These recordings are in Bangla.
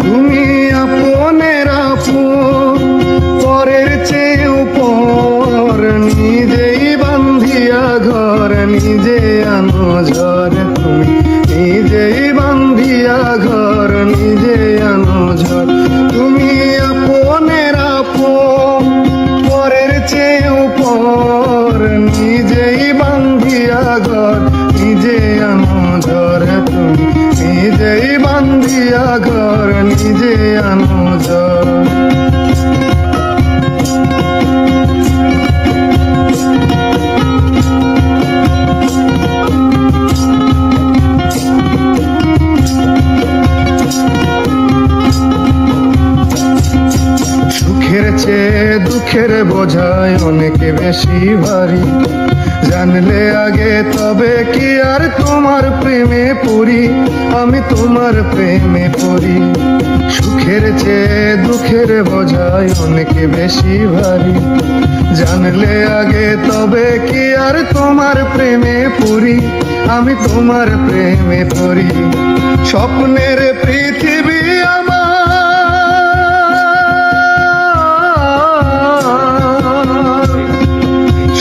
তুমি আপনের আপন, পরের চেয়েও পর, নিজেই বান্ধিয়া ঘর, নিজে আনো ঝড়। তুমি নিজেই বান্ধিয়া ঘর, নিজে আনো ঝড়। তুমি আপনের আপন, পরের চেয়েও পর, নিজেই বান্ধিয়া ঘর, নিজে আনো ঝড়। তুমি নিজেই বান্ধিয়া ঘর, নিজে আনো ঝড়। সুখের চেয়ে দুঃখের বোঝায় অনেক বেশি ভারী, জানলে আগে তবে কি আর তোমার প্রেমে পড়ি, আমি তোমার প্রেমে পড়ি। সুখের চেয়ে দুঃখের বোঝায় অনেক বেশি ভারী, জানলে আগে তবে কি আর তোমার প্রেমে পড়ি, আমি তোমার প্রেমে পড়ি। স্বপ্নের পৃথিবী আমার,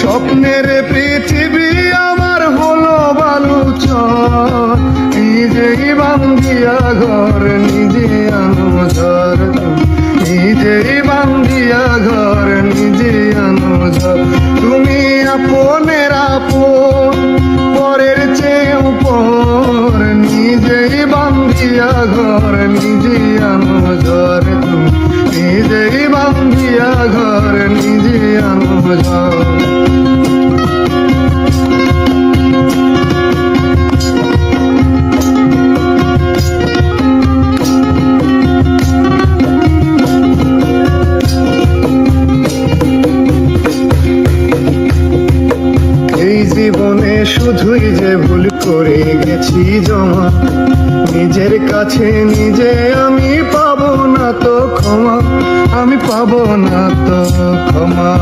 স্বপ্নের পৃথিবী আমার হলো বালুচর, নিজেই বান্ধিয়া ঘর, নিজে আনো ঝড়। নিজেই বান্ধিয়া ঘর, নিজে আনো ঝড়। তুমি আপনের আপন, পরের চেয়েও পর, নিজেই বান্ধিয়া ঘর, নিজে আনো ঝড়। তুমি নিজেই বান্ধিয়া ঘর, নিজে আনো ঝড়। জীবনে শুধুই যে ভুল করে গেছি জমা, নিজের কাছে নিজে আমি পাবো না তো ক্ষমা, আমি পাবো না তো ক্ষমা।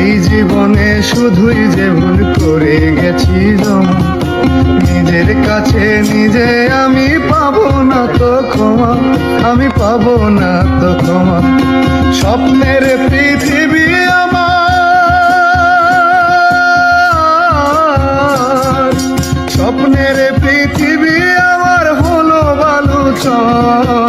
এই জীবনে শুধুই যে ভুল করে গেছি জমা, নিজের কাছে নিজে আমি পাবো না তো ক্ষমা, আমি পাবো না তো ক্ষমা। স্বপ্নের পৃথিবী আমার, স্বপ্নের পৃথিবী আমার হলো বালুচর,